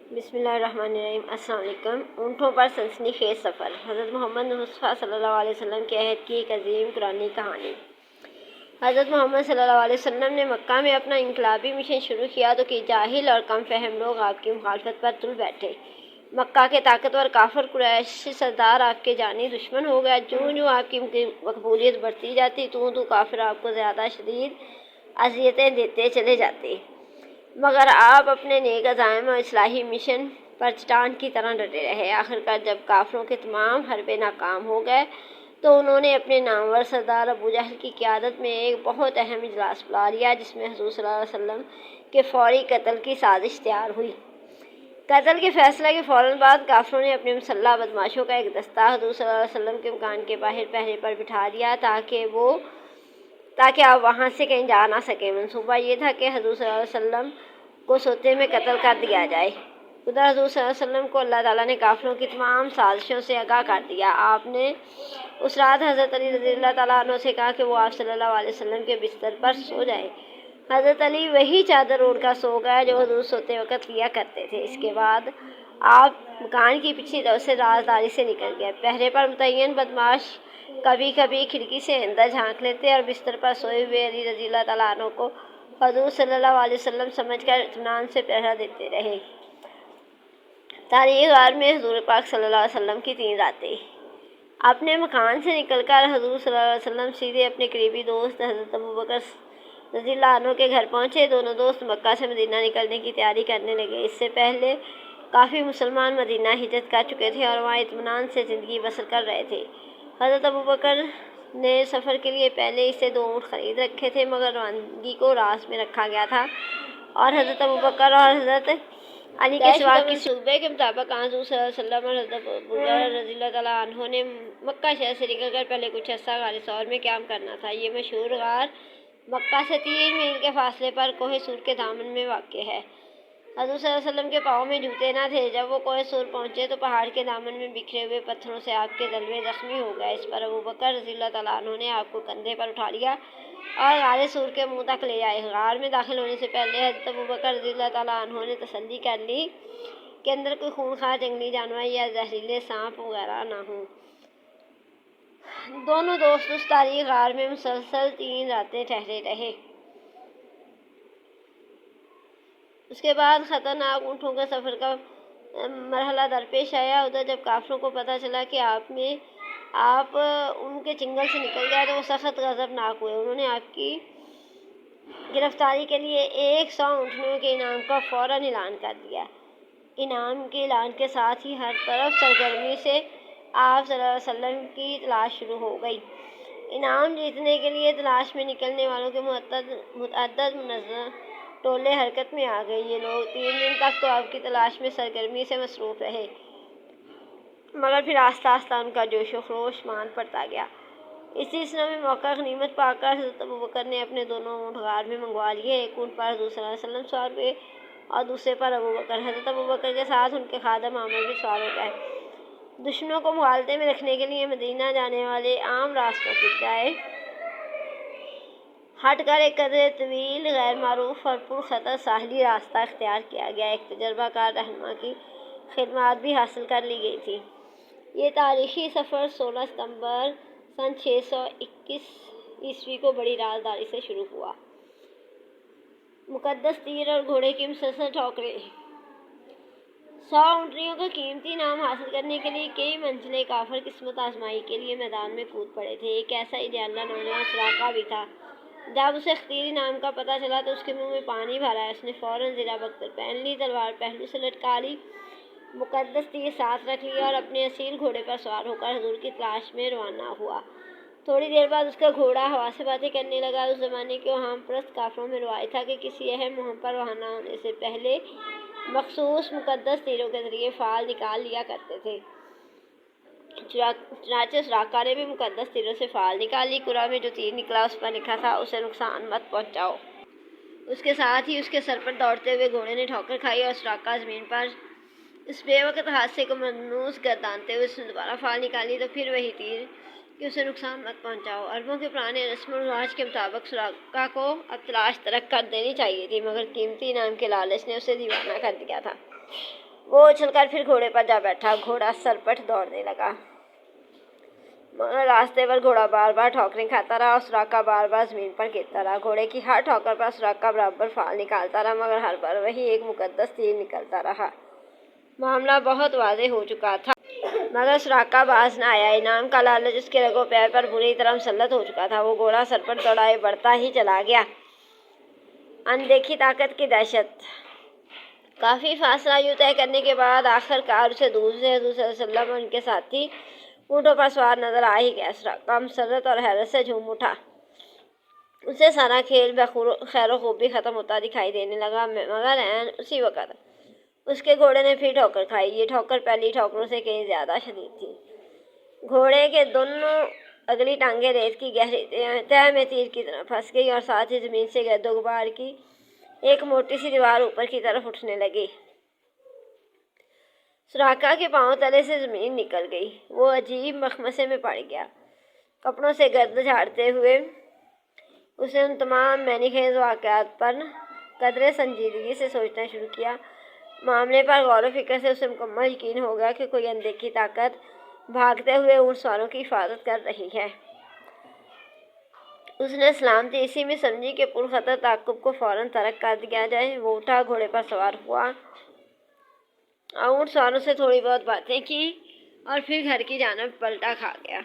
بسم اللہ الرحمن الرحیم۔ السلام علیکم۔ اونٹوں پر سنسنی خیز سفر، حضرت محمد مصطفیٰ صلی اللہ علیہ وسلم کے عہد کی ایک عظیم قرآنی کہانی۔ حضرت محمد صلی اللہ علیہ وسلم نے مکہ میں اپنا انقلابی مشن شروع کیا تو کہ جاہل اور کم فہم لوگ آپ کی مخالفت پر تل بیٹھے۔ مکہ کے طاقتور کافر قریشی سردار آپ کے جانی دشمن ہو گیا۔ جوں آپ کی مقبولیت بڑھتی جاتی تو کافر آپ کو زیادہ شدید اذیتیں دیتے چلے جاتے، مگر آپ اپنے نیک عزائم اور اصلاحی مشن پر چٹان کی طرح ڈٹے رہے۔ آخرکار جب کافروں کے تمام حربے ناکام ہو گئے تو انہوں نے اپنے نامور سردار ابو جہل کی قیادت میں ایک بہت اہم اجلاس بلا لیا، جس میں حضور صلی اللہ علیہ وسلم کے فوری قتل کی سازش تیار ہوئی۔ قتل کے فیصلے کے فوراً بعد کافروں نے اپنے مسلح بدماشوں کا ایک دستہ حضور صلی اللہ علیہ وسلم کے مکان کے باہر پہرے پر بٹھا دیا تاکہ آپ وہاں سے کہیں جا نہ سکیں۔ منصوبہ یہ تھا کہ حضور صلی اللہ علیہ وسلم کو سوتے میں قتل کر دیا جائے۔ ادھر حضور صلی اللہ علیہ وسلم کو اللہ تعالیٰ نے کافروں کی تمام سازشوں سے آگاہ کر دیا۔ آپ نے اس رات حضرت علی رضی اللہ تعالیٰ عنہ سے کہا کہ وہ آپ صلی اللہ علیہ وسلم کے بستر پر سو جائے۔ حضرت علی وہی چادر اوڑھ کر سو گئے جو حضور سوتے وقت لیا کرتے تھے۔ اس کے بعد آپ مکان کی پچھلی طرف سے رازداری سے نکل گئے۔ پہرے پر متعین بدماش کبھی کبھی کھڑکی سے اندر جھانک لیتے اور بستر پر سوئے ہوئے علی رضی اللہ تعالیٰ عنہ کو حضور صلی اللہ علیہ وسلم سمجھ کر اطمینان سے پہرا دیتے رہے۔ تاریخ غار میں حضور پاک صلی اللہ علیہ وسلم کی 3 راتیں۔ اپنے مکان سے نکل کر حضور صلی اللہ علیہ وسلم سیدھے اپنے قریبی دوست حضرت ابوبکر رضی اللہ عنہ کے گھر پہنچے۔ دونوں دوست مکہ سے مدینہ نکلنے کی تیاری کرنے لگے۔ اس سے پہلے کافی مسلمان مدینہ ہجرت کر چکے تھے اور وہاں اطمینان سے زندگی بسر کر رہے تھے۔ حضرت ابوبکر نے سفر کے لیے پہلے سے 2 اونٹ خرید رکھے تھے، مگر روانگی کو راس میں رکھا گیا تھا اور حضرت ابوبکر اور حضرت علی کے سوا کسی صوبے کے مطابق حضور صلی اللہ علیہ وسلم اور حضرت ابوبکر رضی اللہ تعالیٰ عنہ نے مکہ شہر سے نکل کر پہلے کچھ عرصہ غار ثور میں قیام کرنا تھا۔ یہ مشہور غار مکہ سے 3 میل کے فاصلے پر کوہ سور کے دامن میں واقع ہے۔ حضور صلی اللہ علیہ وسلم کے پاؤں میں جوتے نہ تھے۔ جب وہ کوہ سور پہنچے تو پہاڑ کے دامن میں بکھرے ہوئے پتھروں سے آپ کے جلوے زخمی ہو گئے۔ اس پر ابوبکر رضی اللہ تعالیٰ عنہ نے آپ کو کندھے پر اٹھا لیا اور غار سور کے منہ تک لے آئے۔ غار میں داخل ہونے سے پہلے حضرت ابوبکر رضی اللہ تعالیٰ عنہ نے تسلی کر لی کہ اندر کوئی خونخوار جنگلی جانور یا زہریلے سانپ وغیرہ نہ ہوں۔ دونوں دوست اس تاریک غار میں مسلسل 3 راتیں ٹھہرے رہے۔ اس کے بعد خطرناک اونٹوں کا سفر کا مرحلہ درپیش آیا۔ ادھر جب کافروں کو پتہ چلا کہ آپ ان کے چنگل سے نکل گئے تو وہ سخت غضبناک ہوئے۔ انہوں نے آپ کی گرفتاری کے لیے 100 اونٹنیوں کے انعام کا فوراً اعلان کر دیا۔ انعام کے اعلان کے ساتھ ہی ہر طرف سرگرمی سے آپ صلی اللہ علیہ وسلم کی تلاش شروع ہو گئی۔ انعام جیتنے کے لیے تلاش میں نکلنے والوں کے متعدد منظم ٹولے حرکت میں آ گئے۔ یہ لوگ 3 دن تک تو آپ کی تلاش میں سرگرمی سے مصروف رہے، مگر پھر آہستہ آہستہ ان کا جوش و خروش مان پڑتا گیا۔ اس سلسلے میں موقع غنیمت پا کر حضرت ابوبکر نے اپنے 2 اونٹ غار میں منگوا لیے۔ ایک اونٹ پر حضور صلی اللہ علیہ وسلم سوار ہوئے اور دوسرے پر ابوبکر۔ حضرت ابوبکر کے ساتھ ان کے خادم عامر بھی سوار ہو گئے۔ دشمنوں کو مغالطے میں رکھنے کے لیے مدینہ جانے والے عام راستوں کی بجائے ہٹ کر ایک قدرے طویل، غیر معروف اور پرخطر ساحلی راستہ اختیار کیا گیا۔ ایک تجربہ کار رہنما کی خدمات بھی حاصل کر لی گئی تھی۔ یہ تاریخی سفر 16 ستمبر سن 621 عیسوی کو بڑی رازداری سے شروع ہوا۔ مقدس تیر اور گھوڑے کی مسلسل ٹھوکریں۔ 100 اونٹنیوں کا قیمتی انعام حاصل کرنے کے لیے کئی منزلیں کافر قسمت آزمائی کے لیے میدان میں کود پڑے تھے۔ ایک ایسا ہی جانلا نوجوان سراقہ بھی تھا۔ جب اسے اختیاری انعام کا پتہ چلا تو اس کے منہ میں پانی بھر آیا۔ اس نے فوراً زرہ بختر پہن لی، تلوار پہلو سے لٹکا لی، مقدس تیر ساتھ رکھ لیا اور اپنے اصیل گھوڑے پر سوار ہو کر حضور کی تلاش میں روانہ ہوا۔ تھوڑی دیر بعد اس کا گھوڑا ہوا سے باتیں کرنے لگا۔ اس زمانے کے وہم پرست کافروں میں روایت تھا کہ کسی اہم مہم پر روانہ ہونے سے پہلے مخصوص مقدس تیروں کے ذریعے فال نکال لیا کرتے تھے۔ چنانچہ سراقہ نے بھی مقدس تیروں سے فال نکال لی۔ قرآن میں جو تیر نکلا اس پر لکھا تھا، اسے نقصان مت پہنچاؤ۔ اس کے ساتھ ہی اس کے سر پر دوڑتے ہوئے گھوڑے نے ٹھوکر کھائی اور سراقہ زمین پر اس بے وقت حادثے کو ملموس گردانتے ہوئے اس نے دوبارہ فال نکالی تو پھر وہی تیر کہ اسے نقصان مت پہنچاؤ۔ عربوں کے پرانے رسم و رواج کے مطابق سراقہ کو اب تلاش ترک کر دینی چاہیے تھی، مگر قیمتی انعام کے لالچ نے اسے دیوانہ کر دیا تھا۔ وہ اچھل کر پھر گھوڑے پر جا بیٹھا۔ گھوڑا سرپٹ دوڑنے لگا، مگر راستے پر گھوڑا بار بار ٹھوکریں کھاتا رہا اور سراقہ بار بار زمین پر گرتا رہا۔ گھوڑے کی ہر ٹھوکر پر سراقہ برابر فال نکالتا رہا، مگر ہر بار وہی ایک مقدس تیر نکلتا رہا۔ معاملہ بہت واضح ہو چکا تھا، مگر سراقہ باز نہ آیا۔ انعام کا لالچ اس کے رگ و پیر پر بری طرح مسلط ہو چکا تھا۔ وہ گھوڑا سرپٹ دوڑائے بڑھتا ہی چلا گیا۔ اندیکھی طاقت کی دہشت۔ کافی فاصلہ یوں طے کرنے کے بعد آخر کار اسے دور سے حضور صلی اللہ علیہ وسلم اور ان کے ساتھی اونٹوں پر سوار نظر آ ہی گیا۔ سراقہ مسرت اور حیرت سے جھوم اٹھا۔ اسے سارا کھیل بخیر و خوبی ختم ہوتا دکھائی دینے لگا، مگر عین اسی وقت اس کے گھوڑے نے پھر ٹھوکر کھائی۔ یہ ٹھوکر پہلی ٹھوکروں سے کہیں زیادہ شدید تھی۔ گھوڑے کے دونوں اگلی ٹانگیں ریت کی گہری تہہ میں تیر کی طرح پھنس گئی اور ساتھ ہی زمین سے گرد و غبار کی ایک موٹی سی دیوار اوپر کی طرف اٹھنے لگی۔ سراقہ کے پاؤں تلے سے زمین نکل گئی۔ وہ عجیب مخمصے میں پڑ گیا۔ کپڑوں سے گرد جھاڑتے ہوئے اس نے ان تمام معنی خیز واقعات پر قدرے سنجیدگی سے سوچنا شروع کیا۔ معاملے پر غور و فکر سے اسے مکمل یقین ہو گیا کہ کوئی اندیکھی طاقت بھاگتے ہوئے اونٹ سواروں کی حفاظت کر رہی ہے۔ اس نے سلامتی اسی میں سمجھی کہ پرخطر تعاقب کو فوراً ترک کر دیا جائے۔ وہ اٹھا، گھوڑے پر سوار ہوا اور اونٹ سواروں سے تھوڑی بہت باتیں کی اور پھر گھر کی جانب پلٹا کھا گیا۔